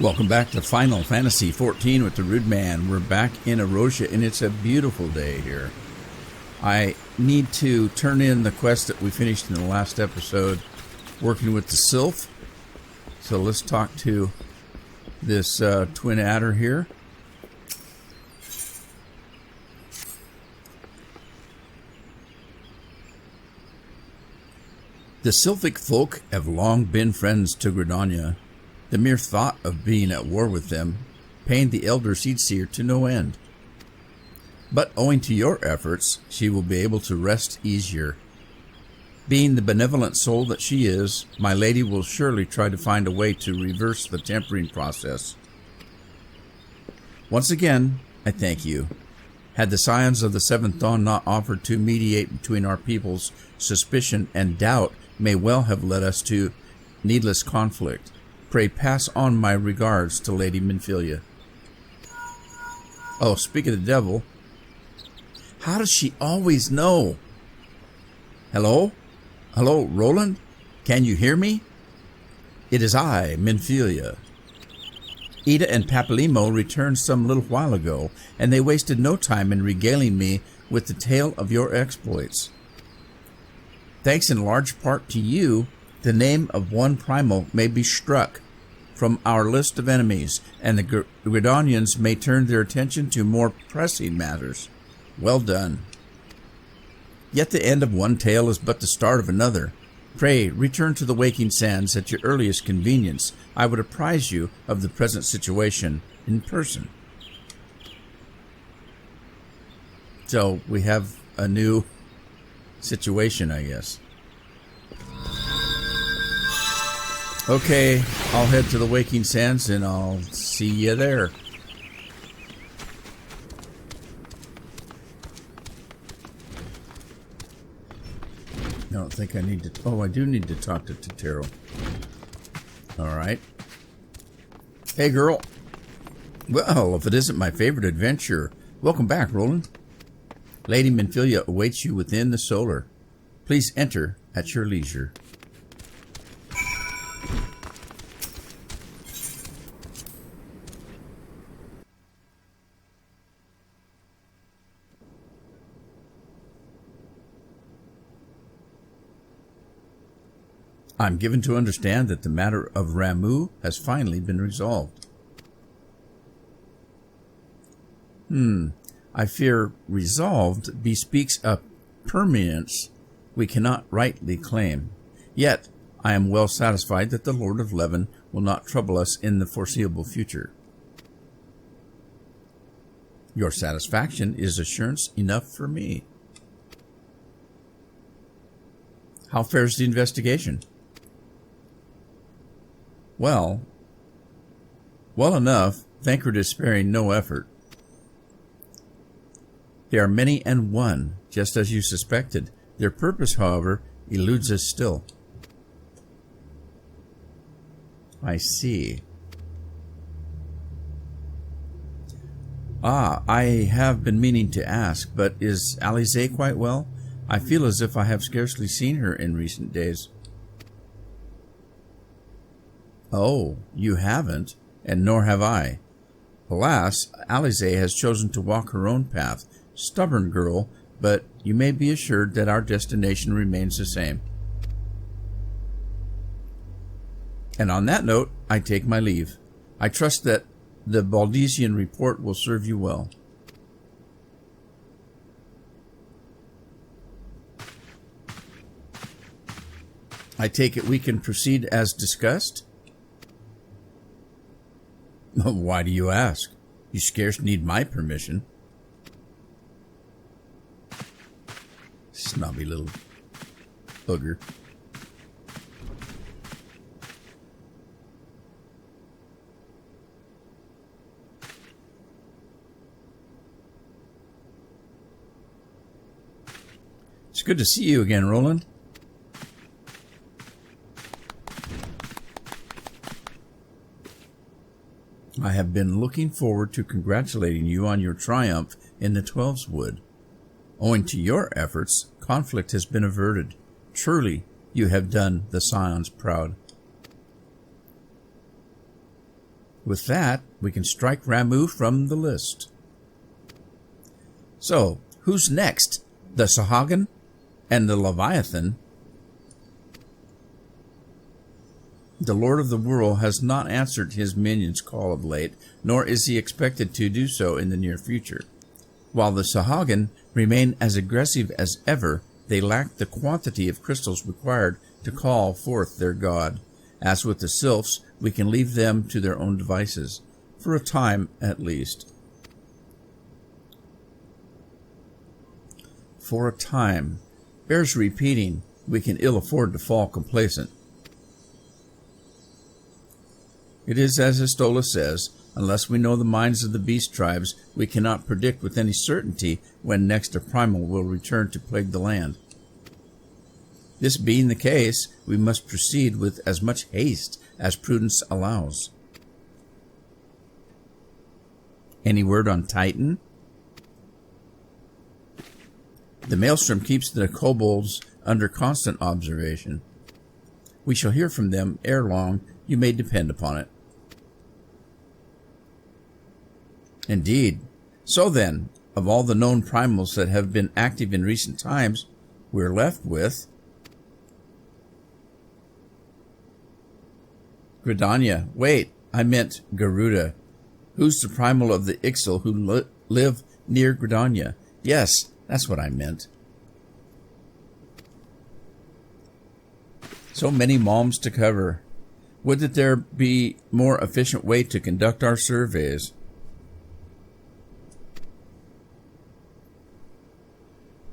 Welcome back to Final Fantasy XIV with the Rude Man. We're back in Erosia, and it's a beautiful day here. I need to turn in the quest that we finished in the last episode, working with the Sylph. So let's talk to this twin adder here. The Sylphic folk have long been friends to Gridania. The mere thought of being at war with them pained the elder Seedseer to no end. But owing to your efforts, she will be able to rest easier. Being the benevolent soul that she is, my lady will surely try to find a way to reverse the tempering process. Once again, I thank you. Had the scions of the Seventh Dawn not offered to mediate between our peoples, suspicion and doubt may well have led us to needless conflict. Pray pass on my regards to Lady Minfilia. Oh, speak of the devil. How does she always know? Hello? Hello, Roland? Can you hear me? It is I, Minfilia. Ida and Papalimo returned some little while ago, and they wasted no time in regaling me with the tale of your exploits. Thanks in large part to you, the name of one primal may be struck from our list of enemies, and the Gridanians may turn their attention to more pressing matters. Well done. Yet the end of one tale is but the start of another. Pray, return to the Waking Sands at your earliest convenience. I would apprise you of the present situation in person. So, we have a new situation, I guess. Okay, I'll head to the Waking Sands and I'll see you there. I don't think I need to... Oh, I do need to talk to Totero. Alright. Hey, girl. Well, if it isn't my favorite adventure. Welcome back, Roland. Lady Minfilia awaits you within the solar. Please enter at your leisure. I'm given to understand that the matter of Ramuh has finally been resolved. I fear resolved bespeaks a permanence we cannot rightly claim. Yet, I am well satisfied that the Lord of Leven will not trouble us in the foreseeable future. Your satisfaction is assurance enough for me. How fares the investigation? Well enough. Thancred is sparing no effort. They are many and one, just as you suspected. Their purpose, however, eludes us still. I see. I have been meaning to ask, but is Alize quite well? I feel as if I have scarcely seen her in recent days. Oh, you haven't, and nor have I. Alas, Alize has chosen to walk her own path. Stubborn girl, but you may be assured that our destination remains the same. And on that note, I take my leave. I trust that the Baldesian report will serve you well. I take it we can proceed as discussed? Why do you ask? You scarce need my permission. Snobby little booger. It's good to see you again, Roland. I have been looking forward to congratulating you on your triumph in the Twelves Wood. Owing to your efforts, conflict has been averted. Truly, you have done the Scions proud. With that, we can strike Ramu from the list. So, who's next? The Sahuagin and the Leviathan? The Lord of the World has not answered his minions' call of late, nor is he expected to do so in the near future. While the Sahuagin remain as aggressive as ever, they lack the quantity of crystals required to call forth their god. As with the Sylphs, we can leave them to their own devices, for a time at least. For a time. Bears repeating, we can ill afford to fall complacent. It is as Histola says, unless we know the minds of the beast tribes, we cannot predict with any certainty when next a primal will return to plague the land. This being the case, we must proceed with as much haste as prudence allows. Any word on Titan? The maelstrom keeps the kobolds under constant observation. We shall hear from them ere long, you may depend upon it. Indeed. So then, of all the known primals that have been active in recent times, we're left with Gridania. Wait, I meant Garuda. Who's the primal of the Ixal who live near Gridania? Yes, that's what I meant. So many malms to cover. Would that there be more efficient way to conduct our surveys.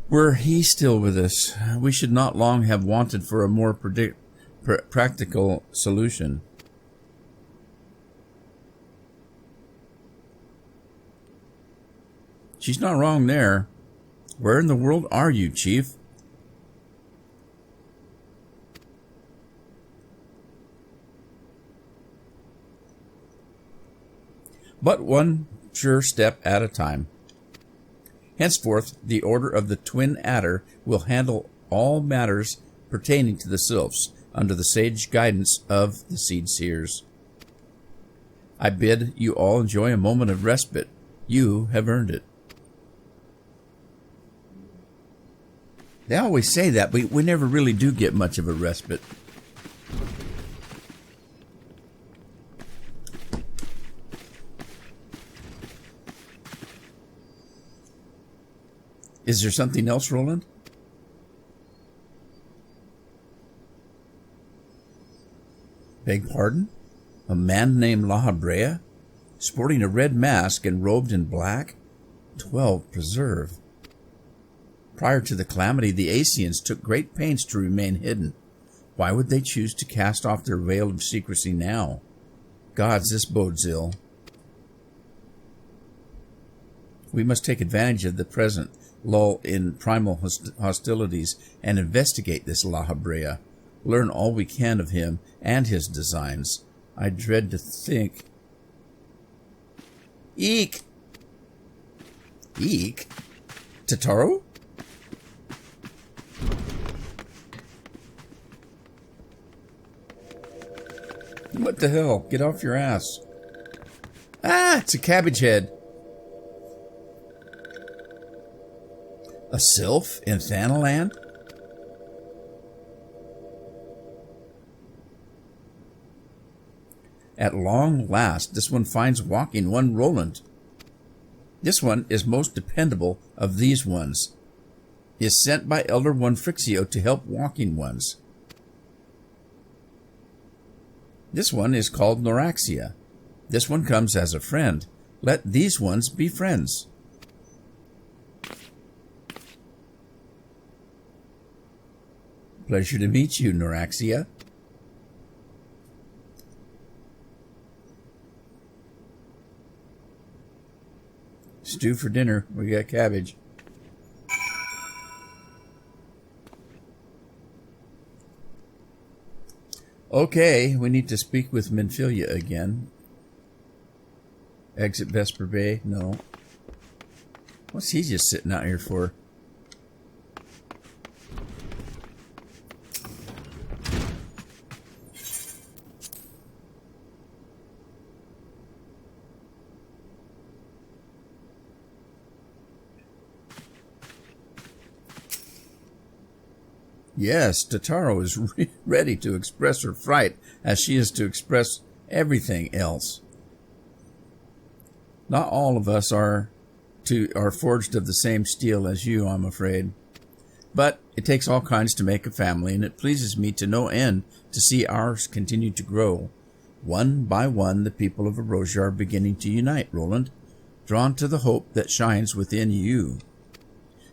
Were he still with us, we should not long have wanted for a more practical solution. She's not wrong there. Where in the world are you, Chief? But one sure step at a time. Henceforth, the Order of the Twin Adder will handle all matters pertaining to the Sylphs, under the sage guidance of the Seed Seers. I bid you all enjoy a moment of respite. You have earned it. They always say that, but we never really do get much of a respite. Is there something else, Roland? Beg pardon? A man named La Habrea, sporting a red mask and robed in black? 12 preserve. Prior to the calamity, the Asians took great pains to remain hidden. Why would they choose to cast off their veil of secrecy now? Gods, this bodes ill. We must take advantage of the present lull in primal hostilities and investigate this La Habrea. Learn all we can of him and his designs. I dread to think. Eek! Eek? Tataru? What the hell? Get off your ass. Ah, it's a cabbage head. A sylph in Thanaland? At long last, this one finds walking one Roland. This one is most dependable of these ones. Is sent by Elder One Frixio to help walking ones. This one is called Noraxia. This one comes as a friend. Let these ones be friends. Pleasure to meet you, Noraxia. Stew for dinner. We got cabbage. Okay, we need to speak with Minfilia again. Exit Vesper Bay? No. What's he just sitting out here for? Yes, Totaro is ready to express her fright as she is to express everything else. Not all of us are forged of the same steel as you, I'm afraid. But it takes all kinds to make a family, and it pleases me to no end to see ours continue to grow. One by one, the people of Erosia are beginning to unite, Roland, drawn to the hope that shines within you.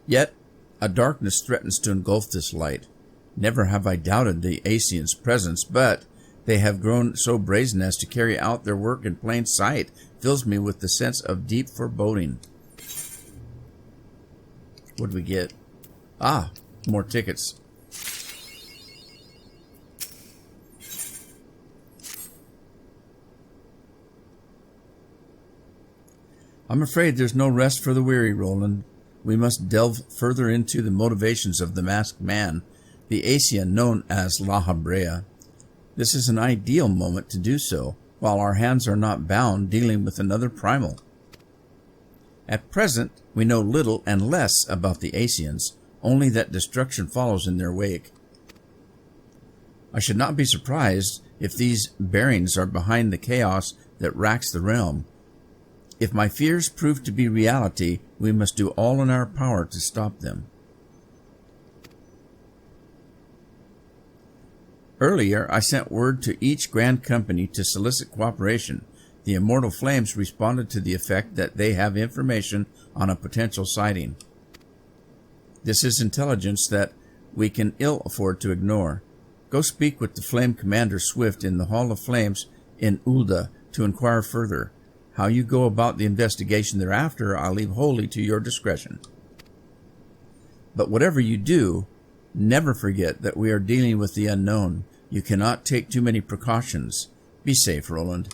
Yet, a darkness threatens to engulf this light. Never have I doubted the Asians' presence, but they have grown so brazen as to carry out their work in plain sight. Fills me with the sense of deep foreboding. What do we get? Ah, more tickets. I'm afraid there's no rest for the weary, Roland. We must delve further into the motivations of the masked man, the Asian known as La Habrea. This is an ideal moment to do so, while our hands are not bound dealing with another primal. At present, we know little and less about the Asians, only that destruction follows in their wake. I should not be surprised if these bearings are behind the chaos that racks the realm. If my fears prove to be reality, we must do all in our power to stop them. Earlier, I sent word to each Grand Company to solicit cooperation. The Immortal Flames responded to the effect that they have information on a potential sighting. This is intelligence that we can ill afford to ignore. Go speak with the Flame Commander Swift in the Hall of Flames in Ulda to inquire further. How you go about the investigation thereafter, I'll leave wholly to your discretion. But whatever you do, never forget that we are dealing with the unknown. You cannot take too many precautions. Be safe, Roland.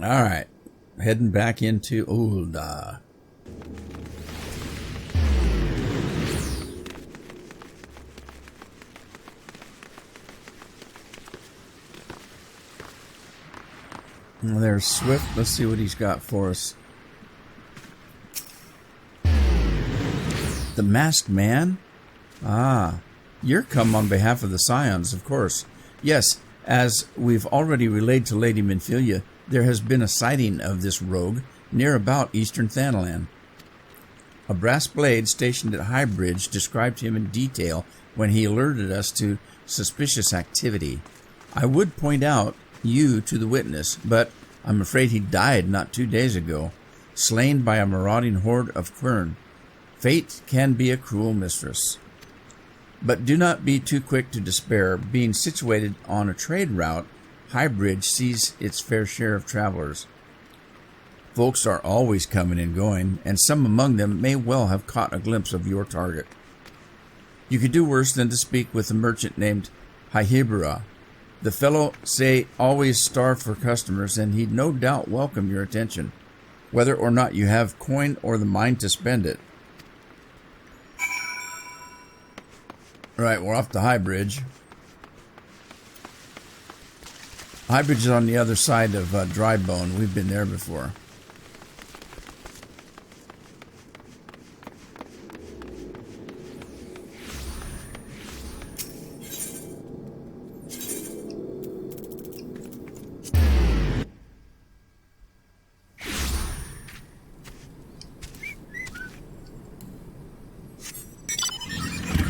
All right, heading back into Ulda. Well, there's Swift. Let's see what he's got for us. The Masked Man? Ah, you're come on behalf of the Scions, of course. Yes, as we've already relayed to Lady Minfilia, there has been a sighting of this rogue near about Eastern Thanalan. A brass blade stationed at High Bridge described him in detail when he alerted us to suspicious activity. I would point out you to the witness, but I'm afraid he died not 2 days ago, slain by a marauding horde of Quern. Fate can be a cruel mistress. But do not be too quick to despair. Being situated on a trade route, High Bridge sees its fair share of travelers. Folks are always coming and going, and some among them may well have caught a glimpse of your target. You could do worse than to speak with a merchant named Hahibara. The fellow, say, always starved for customers, and he'd no doubt welcome your attention, whether or not you have coin or the mind to spend it. Right, we're off to High Bridge. High Bridge is on the other side of Dry Bone. We've been there before.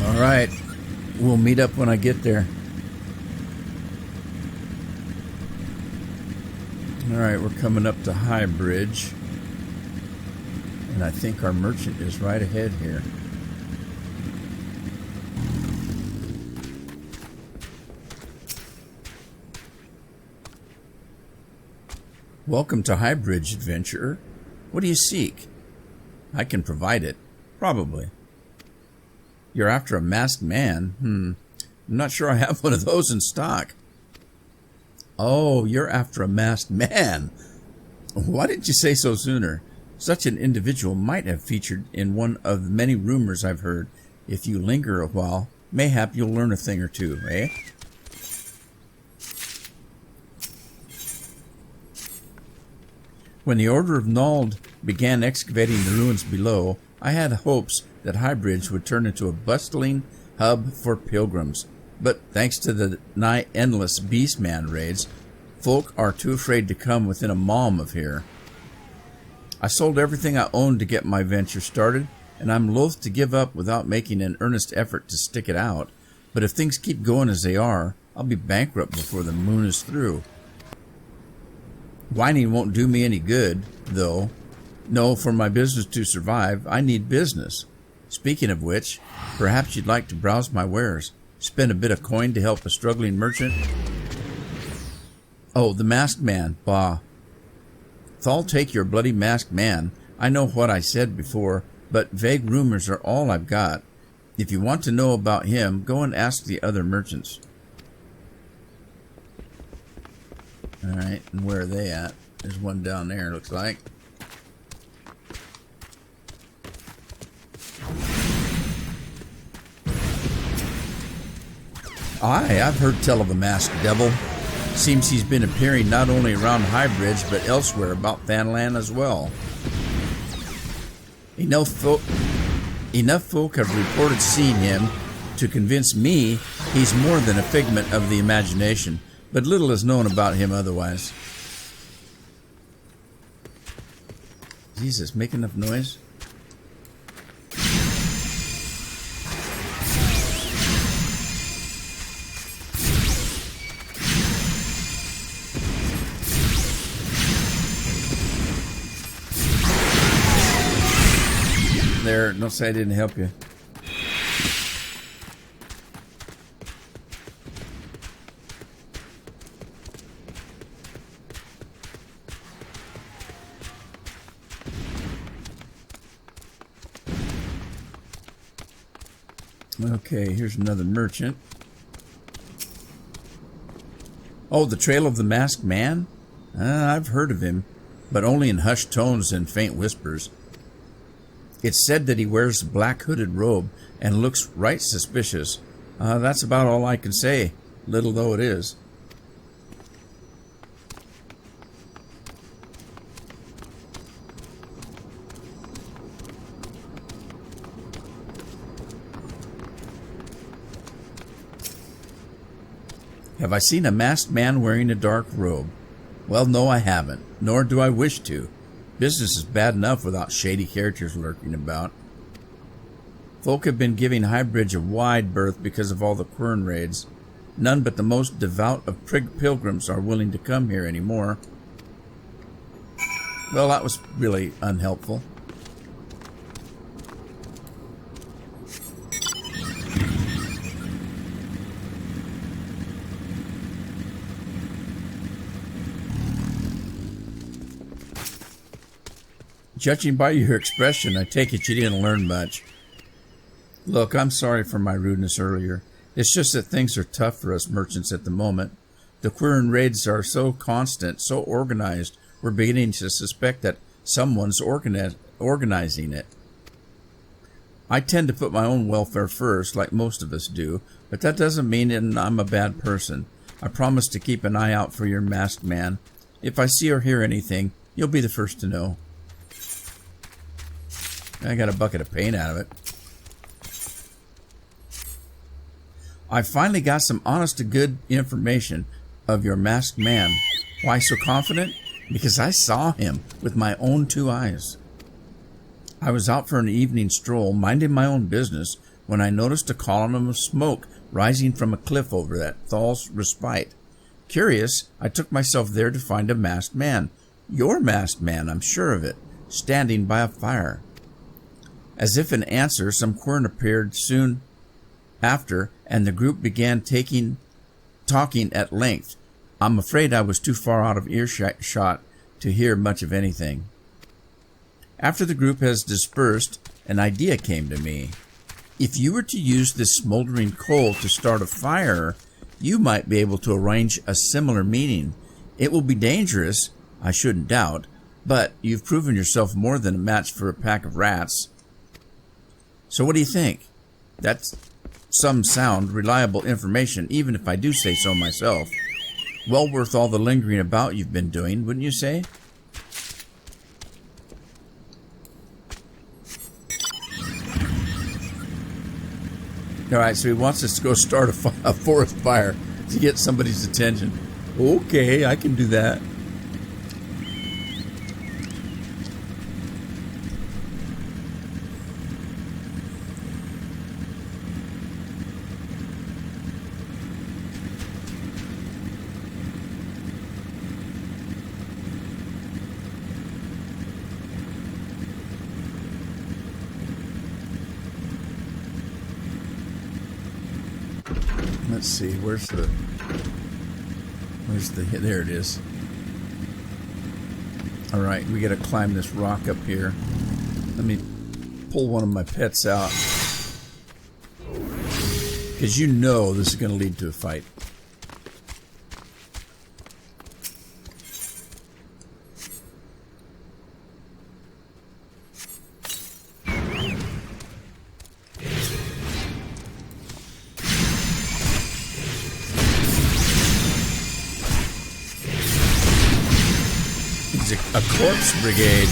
All right, we'll meet up when I get there. All right, we're coming up to High Bridge, and I think our merchant is right ahead here. Welcome to High Bridge, adventurer. What do you seek? I can provide it, probably. You're after a masked man? I'm not sure I have one of those in stock. Oh, you're after a masked man. Why didn't you say so sooner? Such an individual might have featured in one of the many rumors I've heard. If you linger a while, mayhap you'll learn a thing or two, eh? When the Order of Nald began excavating the ruins below, I had hopes that Highbridge would turn into a bustling hub for pilgrims. But thanks to the nigh endless Beastman raids, folk are too afraid to come within a mom of here. I sold everything I owned to get my venture started, and I'm loath to give up without making an earnest effort to stick it out. But if things keep going as they are, I'll be bankrupt before the moon is through. Whining won't do me any good, though. No, for my business to survive, I need business. Speaking of which, perhaps you'd like to browse my wares. Spend a bit of coin to help a struggling merchant. Oh, the masked man, bah. Thal, take your bloody masked man. I know what I said before, but vague rumors are all I've got. If you want to know about him, go and ask the other merchants. Alright, and where are they at? There's one down there, looks like. Aye, I've heard tell of a masked devil. Seems he's been appearing not only around Highbridge, but elsewhere about Thanlan as well. Enough folk have reported seeing him to convince me he's more than a figment of the imagination, but little is known about him otherwise. Jesus, make enough noise? There, don't say I didn't help you. Okay, here's another merchant. Oh, the Trail of the Masked Man? I've heard of him, but only in hushed tones and faint whispers. It's said that he wears a black hooded robe and looks right suspicious. That's about all I can say, little though it is. Have I seen a masked man wearing a dark robe? Well, no, I haven't, nor do I wish to. Business is bad enough without shady characters lurking about. Folk have been giving Highbridge a wide berth because of all the Quern raids. None but the most devout of pilgrims are willing to come here anymore. Well, that was really unhelpful. Judging by your expression, I take it you didn't learn much. Look, I'm sorry for my rudeness earlier. It's just that things are tough for us merchants at the moment. The Quern raids are so constant, so organized, we're beginning to suspect that someone's organizing it. I tend to put my own welfare first, like most of us do, but that doesn't mean I'm a bad person. I promise to keep an eye out for your masked man. If I see or hear anything, you'll be the first to know. I got a bucket of paint out of it. I finally got some honest to good information of your masked man. Why so confident? Because I saw him with my own 2 eyes. I was out for an evening stroll, minding my own business, when I noticed a column of smoke rising from a cliff over that Thal's Respite. Curious, I took myself there to find a masked man. Your masked man, I'm sure of it, standing by a fire. As if in answer, some Quern appeared soon after, and the group began talking at length. I'm afraid I was too far out of earshot to hear much of anything. After the group has dispersed, an idea came to me. If you were to use this smoldering coal to start a fire, you might be able to arrange a similar meeting. It will be dangerous, I shouldn't doubt, but you've proven yourself more than a match for a pack of rats. So what do you think? That's some sound, reliable information, even if I do say so myself. Well worth all the lingering about you've been doing, wouldn't you say? All right, so he wants us to go start a forest fire to get somebody's attention. Okay, I can do that. Let's see, there it is. All right, we got to climb this rock up here. Let me pull one of my pets out, because you know this is going to lead to a fight. A corpse brigade.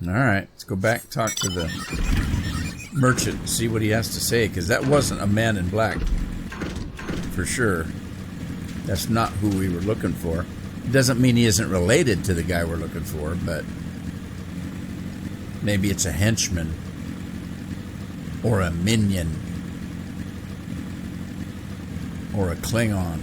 All right, let's go back, talk to the merchant, and see what he has to say, because that wasn't a man in black, for sure. That's not who we were looking for. Doesn't mean he isn't related to the guy we're looking for, but maybe it's a henchman or a minion or a Klingon.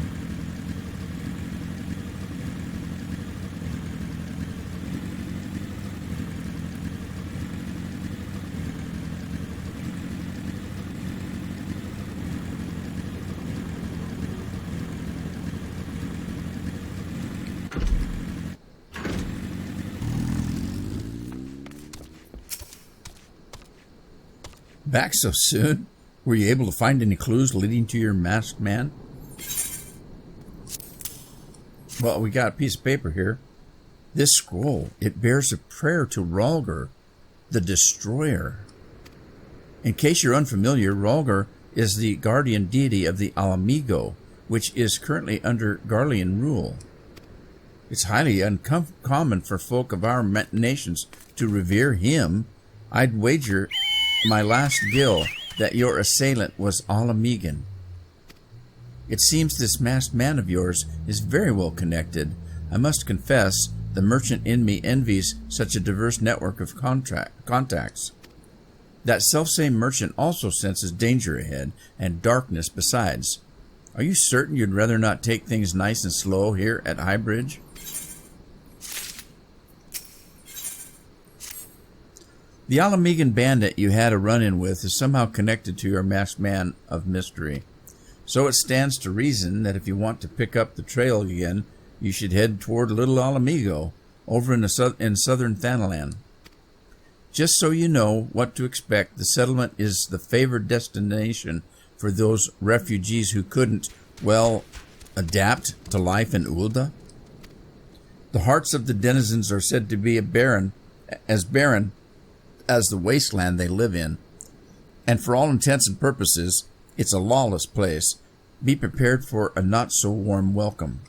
Back so soon? Were you able to find any clues leading to your masked man? Well, we got a piece of paper here. This scroll, it bears a prayer to Rhalgr, the Destroyer. In case you're unfamiliar, Rhalgr is the guardian deity of the Alamigo, which is currently under Garlean rule. It's highly uncommon for folk of our nations to revere him. I'd wager my last gill that your assailant was Alamigan. It seems this masked man of yours is very well connected. I must confess, the merchant in me envies such a diverse network of contacts. That selfsame merchant also senses danger ahead, and darkness besides. Are you certain you'd rather not take things nice and slow here at Highbridge? The Alamigan bandit you had a run-in with is somehow connected to your masked man of mystery. So it stands to reason that if you want to pick up the trail again, you should head toward Little Alamigo, over in southern Thanalan. Just so you know what to expect, the settlement is the favored destination for those refugees who couldn't, well, adapt to life in Ulda. The hearts of the denizens are said to be barren as the wasteland they live in, and for all intents and purposes, it's a lawless place. Be prepared for a not-so-warm welcome.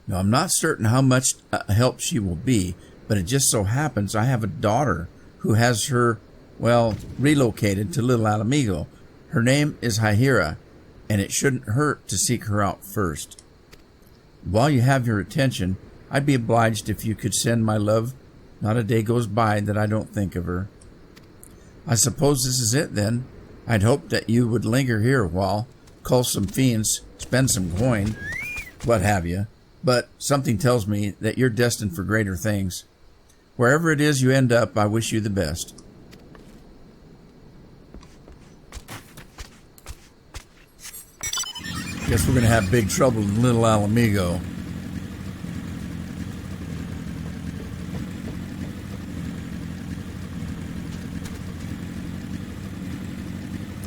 Now, I'm not certain how much help she will be, but it just so happens I have a daughter who has her, well, relocated to Little Alamigo. Her name is Hahira, and it shouldn't hurt to seek her out first. While you have your attention, I'd be obliged if you could send my love. Not a day goes by that I don't think of her. I suppose this is it, then. I'd hoped that you would linger here a while, cull some fiends, spend some coin, what have you. But something tells me that you're destined for greater things. Wherever it is you end up, I wish you the best. Guess we're going to have big trouble in Little Alamigo.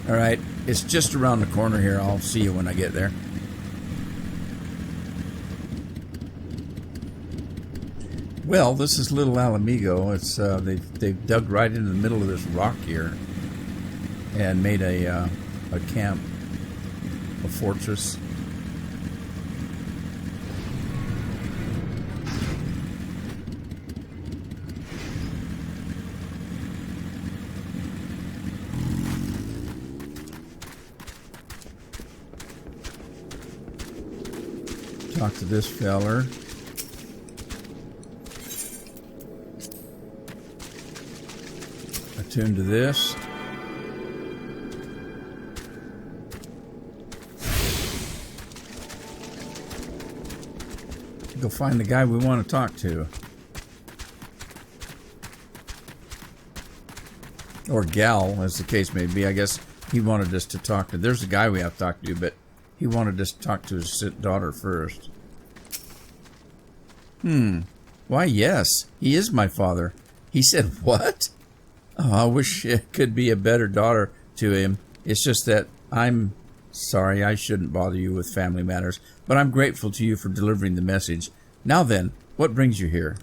All right, it's just around the corner here. I'll see you when I get there. Well, this is Little Alamigo. It's they've dug right into the middle of this rock here. and made a camp, a fortress. Talk to this feller. Attune to this. Go find the guy we want to talk to. Or gal, as the case may be. I guess he wanted us to talk to. There's a guy we have to talk to, but he wanted us to talk to his daughter first. Why, yes, he is my father. He said, what? Oh, I wish it could be a better daughter to him. It's just that I'm sorry, I shouldn't bother you with family matters, but I'm grateful to you for delivering the message. Now then, what brings you here?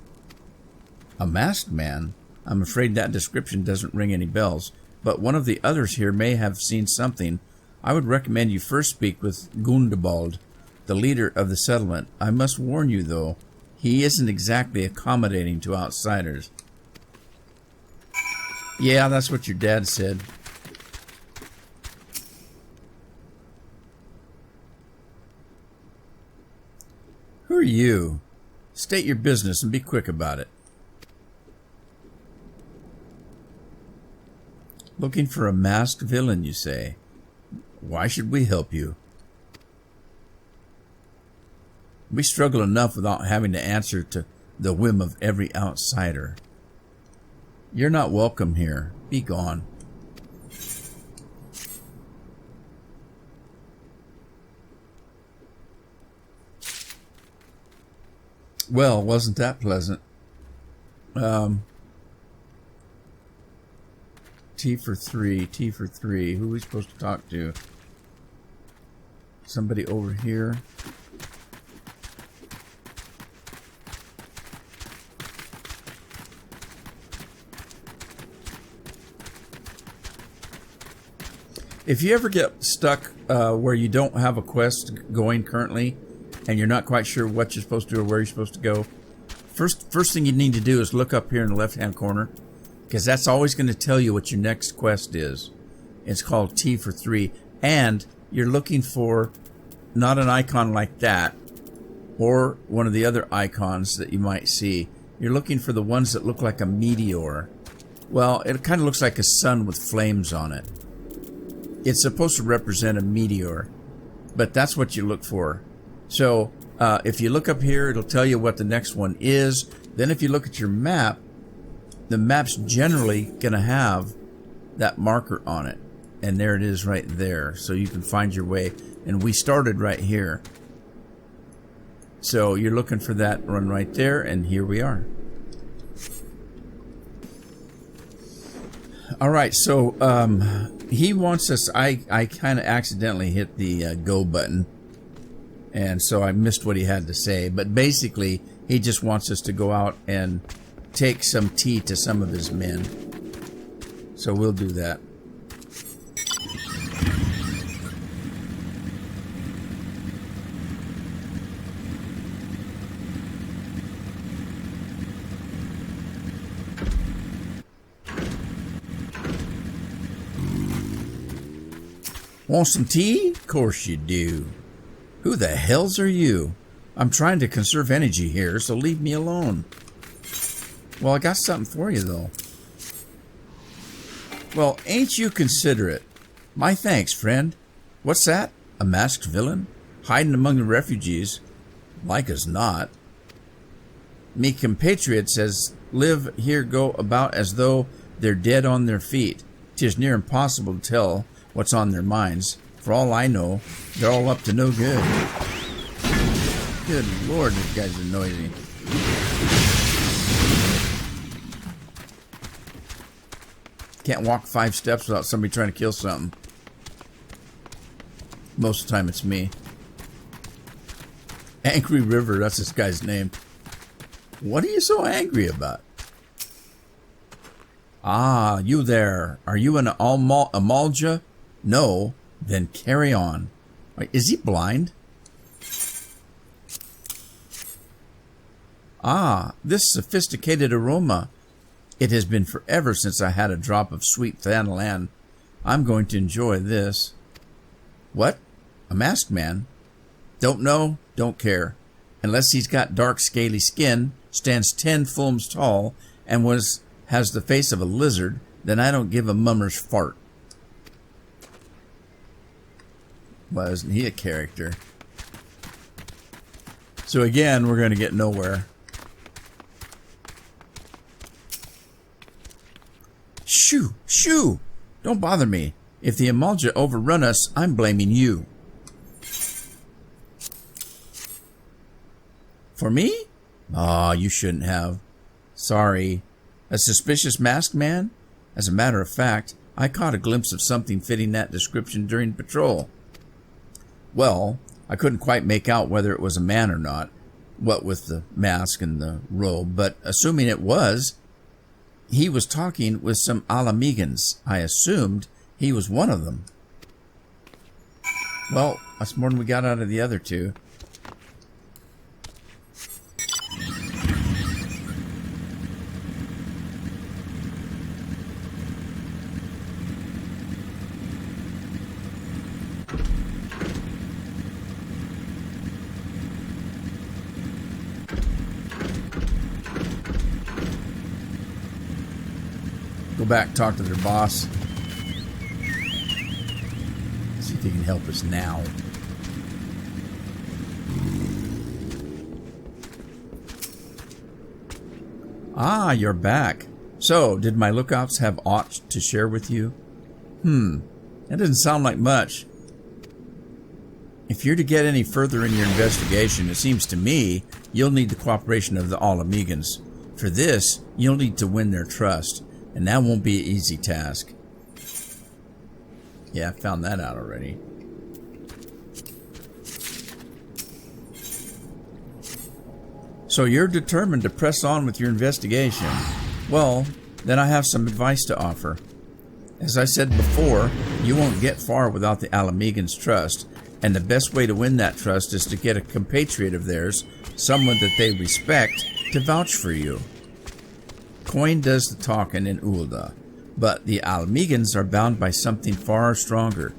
A masked man? I'm afraid that description doesn't ring any bells, but one of the others here may have seen something. I would recommend you first speak with Gundebald, the leader of the settlement. I must warn you, though, he isn't exactly accommodating to outsiders. Yeah, that's what your dad said. Who are you? State your business and be quick about it. Looking for a masked villain, you say? Why should we help you? We struggle enough without having to answer to the whim of every outsider. You're not welcome here. Be gone. Well, wasn't that pleasant? T for 3, T for 3. Who are we supposed to talk to? Somebody over here. If you ever get stuck where you don't have a quest going currently, and you're not quite sure what you're supposed to do or where you're supposed to go, first thing you need to do is look up here in the left-hand corner, because that's always going to tell you what your next quest is. It's called T for 3, and you're looking for not an icon like that, or one of the other icons that you might see. You're looking for the ones that look like a meteor. Well, it kind of looks like a sun with flames on it. It's supposed to represent a meteor, but that's what you look for. So if you look up here, it'll tell you what the next one is. Then if you look at your map, the map's generally going to have that marker on it. And there it is right there. So you can find your way. And we started right here. So you're looking for that one right there, and here we are. All right, so he wants us. I kind of accidentally hit the go button, and so I missed what he had to say. But basically, he just wants us to go out and take some tea to some of his men. So we'll do that. Want some tea? Of course you do. Who the hells are you? I'm trying to conserve energy here, so leave me alone. Well, I got something for you, though. Well, ain't you considerate? My thanks, friend. What's that? A masked villain? Hiding among the refugees? Like as not. Me compatriots as live here go about as though they're dead on their feet. 'Tis near impossible to tell what's on their minds. For all I know, they're all up to no good. Good Lord, these guys are noisy. Can't walk 5 steps without somebody trying to kill something. Most of the time it's me. Angry River, that's this guy's name. What are you so angry about? Ah, you there. Are you an Amalja? No. Then carry on. Wait, is he blind? Ah, this sophisticated aroma. It has been forever since I had a drop of sweet thanalan. I'm going to enjoy this. What? A masked man? Don't know, don't care. Unless he's got dark scaly skin, stands 10 fulms tall, and has the face of a lizard, then I don't give a mummer's fart. Well, isn't he a character? So again, we're going to get nowhere. Shoo! Shoo! Don't bother me. If the Amalja overrun us, I'm blaming you. For me? Ah, you shouldn't have. Sorry. A suspicious masked man? As a matter of fact, I caught a glimpse of something fitting that description during patrol. Well, I couldn't quite make out whether it was a man or not, what with the mask and the robe, but assuming it was, he was talking with some Alamegans. I assumed he was one of them. Well, that's more than we got out of the other two. Go back, talk to their boss. See if he can help us now. Ah, you're back. So, did my lookouts have aught to share with you? That doesn't sound like much. If you're to get any further in your investigation, it seems to me you'll need the cooperation of the Alamegans. For this, you'll need to win their trust. And that won't be an easy task. Yeah, I found that out already. So you're determined to press on with your investigation. Well, then I have some advice to offer. As I said before, you won't get far without the Alamegans' trust, and the best way to win that trust is to get a compatriot of theirs, someone that they respect, to vouch for you. Coin does the talking in Ulda, but the Alamegans are bound by something far stronger,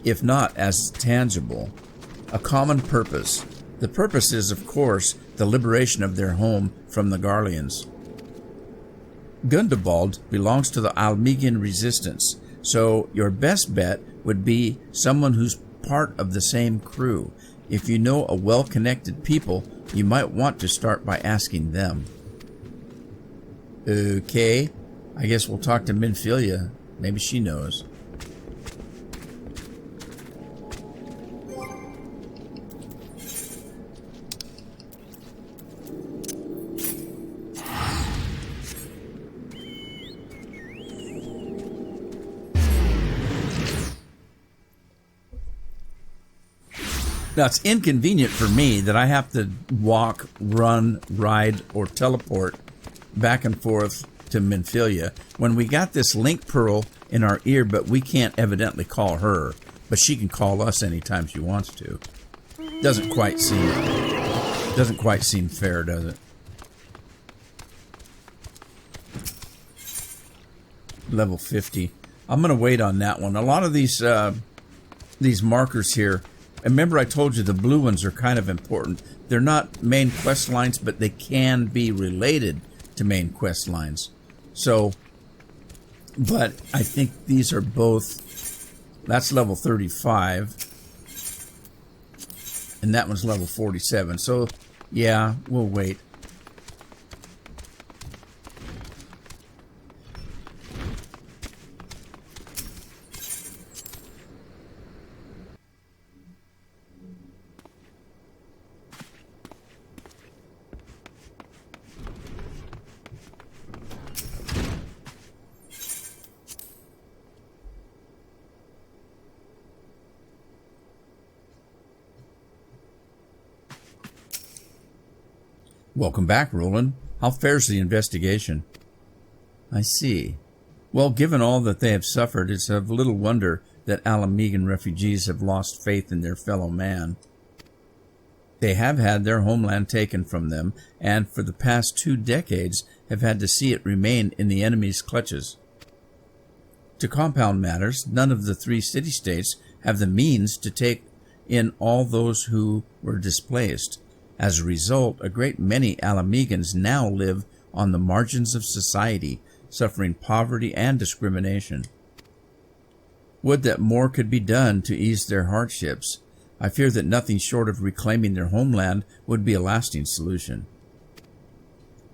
if not as tangible, a common purpose. The purpose is, of course, the liberation of their home from the Garleans. Gundobald belongs to the Almegan resistance, so your best bet would be someone who's part of the same crew. If you know a well-connected people, you might want to start by asking them. Okay, I guess we'll talk to Minfilia. Maybe she knows. Now, it's inconvenient for me that I have to walk, run, ride, or teleport back and forth to Minfilia when we got this link pearl in our ear, but we can't evidently call her, but she can call us anytime she wants to. Doesn't quite seem fair, does it? Level 50. I'm going to wait on that one. A lot of these markers here, remember I told you the blue ones are kind of important. They're not main quest lines, but they can be related to main quest lines. So, but I think these are both, that's level 35, and that one's level 47. So, yeah, we'll wait. Welcome back, Roland. How fares the investigation? I see. Well, given all that they have suffered, it's of little wonder that Alamegan refugees have lost faith in their fellow man. They have had their homeland taken from them, and for the past 2 decades have had to see it remain in the enemy's clutches. To compound matters, none of the 3 city-states have the means to take in all those who were displaced. As a result, a great many Alamegans now live on the margins of society, suffering poverty and discrimination. Would that more could be done to ease their hardships. I fear that nothing short of reclaiming their homeland would be a lasting solution.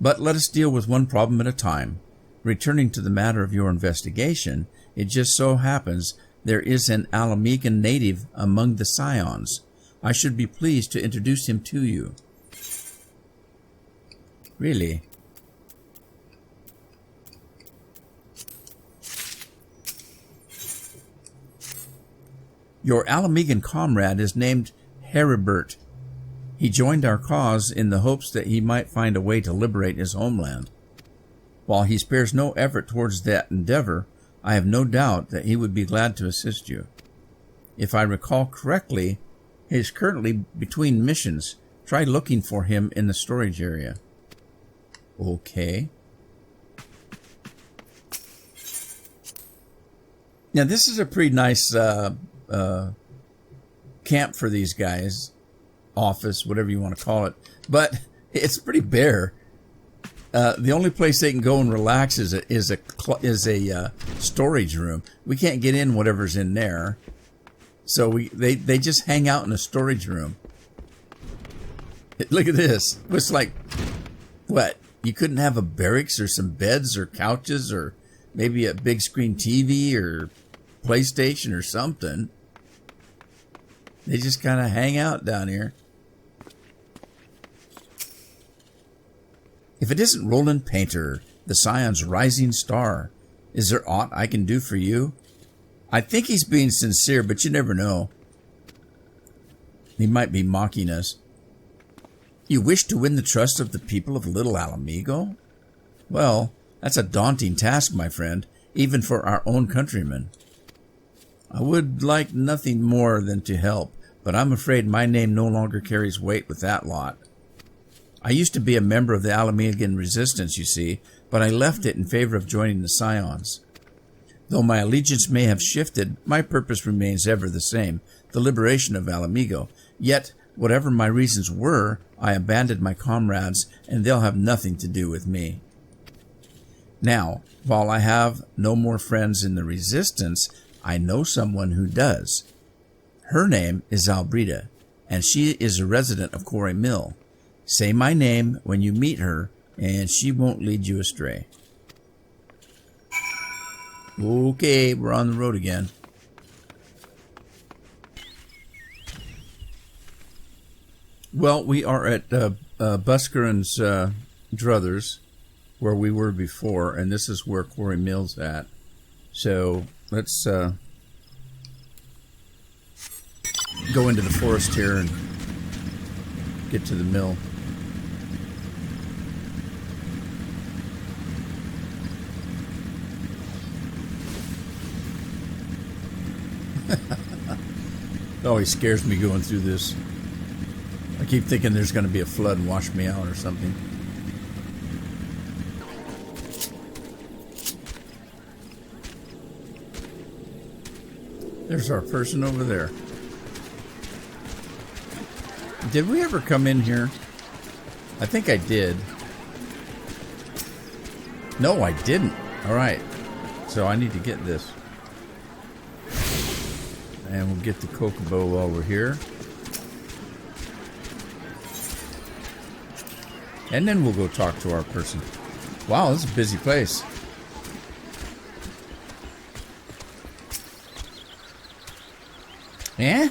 But let us deal with one problem at a time. Returning to the matter of your investigation, it just so happens there is an Alamegan native among the Scions. I should be pleased to introduce him to you. Really? Your Alamegan comrade is named Heribert. He joined our cause in the hopes that he might find a way to liberate his homeland. While he spares no effort towards that endeavor, I have no doubt that he would be glad to assist you. If I recall correctly, he is currently between missions. Try looking for him in the storage area. Okay. Now this is a pretty nice camp for these guys, office, whatever you want to call it, but it's pretty bare. The only place they can go and relax is a storage room. We can't get in whatever's in there, so they just hang out in a storage room. Look at this. It's like, what? You couldn't have a barracks or some beds or couches or maybe a big screen TV or PlayStation or something. They just kind of hang out down here. If it isn't Roland Painter, the Scion's rising star, is there aught I can do for you? I think he's being sincere, but you never know. He might be mocking us. You wish to win the trust of the people of Little Alamigo? Well, that's a daunting task, my friend, even for our own countrymen. I would like nothing more than to help, but I'm afraid my name no longer carries weight with that lot. I used to be a member of the Alamegan resistance, you see, but I left it in favor of joining the Scions. Though my allegiance may have shifted, my purpose remains ever the same, the liberation of Alamigo. Yet, whatever my reasons were, I abandoned my comrades, and they'll have nothing to do with me. Now, while I have no more friends in the resistance, I know someone who does. Her name is Albreda, and she is a resident of Quarry Mill. Say my name when you meet her, and she won't lead you astray. Okay, we're on the road again. Well, we are at Buscarin's druthers, where we were before, and this is where Quarry Mill's at. So let's go into the forest here and get to the mill. It always scares me going through this. I keep thinking there's going to be a flood and wash me out or something. There's our person over there. Did we ever come in here? I think I did. No, I didn't. Alright. So I need to get this. And we'll get the Kokobo while we're here. And then we'll go talk to our person. Wow, this is a busy place. Eh?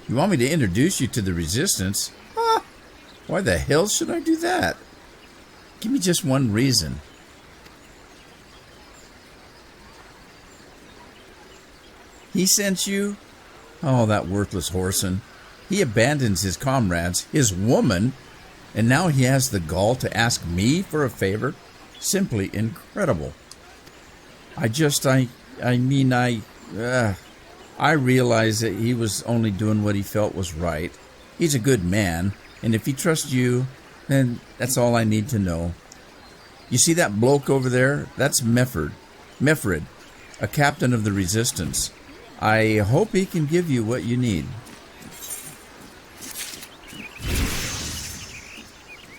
You want me to introduce you to the resistance? Huh? Why the hell should I do that? Give me just one reason. He sent you? Oh, that worthless whoreson. He abandons his comrades, his woman, and now he has the gall to ask me for a favor? Simply incredible. I realized that he was only doing what he felt was right. He's a good man, and if he trusts you, then that's all I need to know. You see that bloke over there? That's Meffred, a captain of the resistance. I hope he can give you what you need.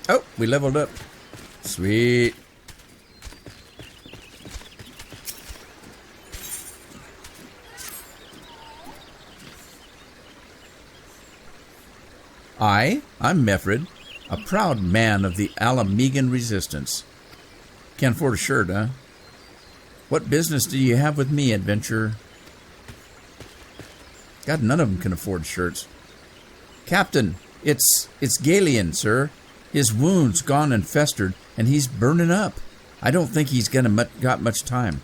Oh, we leveled up. Sweet. I'm Meffred, a proud man of the Alamegan resistance. Can't afford a shirt, huh? What business do you have with me, adventurer? God, none of them can afford shirts. Captain, it's Galen, sir. His wound's gone and festered, and he's burning up. I don't think he's got much time.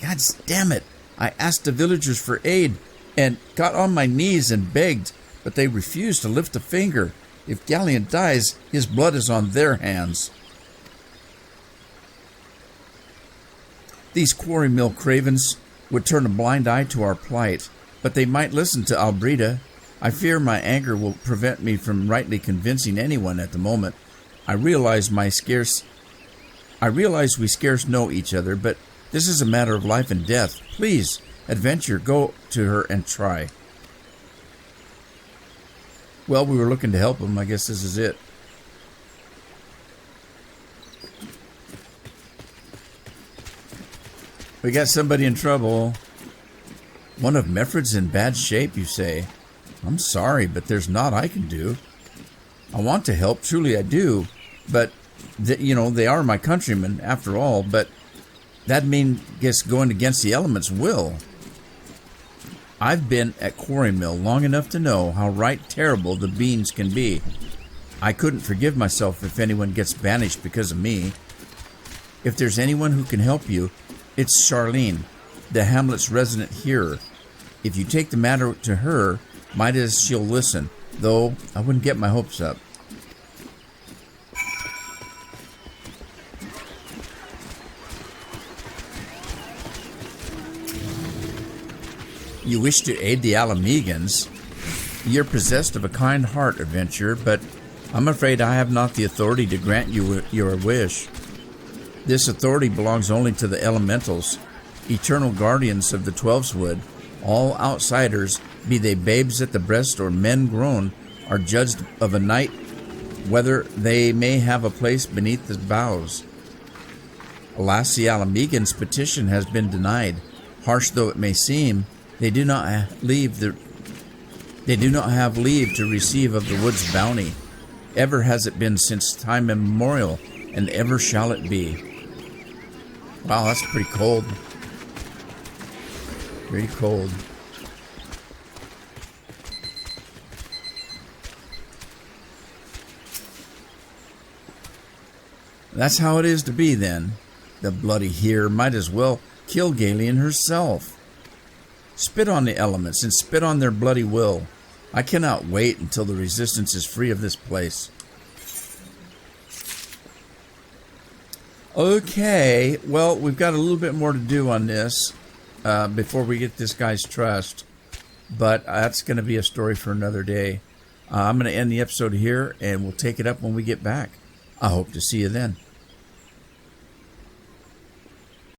God damn it. I asked the villagers for aid and got on my knees and begged, but they refused to lift a finger. If Galen dies, his blood is on their hands. These quarry mill cravens would turn a blind eye to our plight, but they might listen to Albreda. I fear my anger will prevent me from rightly convincing anyone at the moment. I realize we scarce know each other, but this is a matter of life and death. Please, adventure, go to her and try. Well, we were looking to help him. I guess this is it. We got somebody in trouble. One of Meffred's in bad shape, you say? I'm sorry, but there's naught I can do. I want to help, truly I do, but, they are my countrymen, after all, but that means going against the elements' will. I've been at Quarry Mill long enough to know how right terrible the beans can be. I couldn't forgive myself if anyone gets banished because of me. If there's anyone who can help you, it's Charlene, the hamlet's resident hearer. If you take the matter to her, might as she'll listen, though I wouldn't get my hopes up. You wish to aid the Alamegans. You're possessed of a kind heart, adventurer, but I'm afraid I have not the authority to grant you your wish. This authority belongs only to the elementals, eternal guardians of the Twelveswood. All outsiders, be they babes at the breast or men grown, are judged of a night whether they may have a place beneath the boughs. Alas, the Alamegans' petition has been denied. Harsh though it may seem, they do not have leave to receive of the wood's bounty. Ever has it been since time immemorial, and ever shall it be. Wow, that's pretty cold. Pretty cold. That's how it is to be, then. The bloody here might as well kill Galen herself. Spit on the elements and spit on their bloody will. I cannot wait until the resistance is free of this place. Okay, well, we've got a little bit more to do on this before we get this guy's trust, but that's going to be a story for another day. I'm going to end the episode here, and we'll take it up when we get back. I hope to see you then.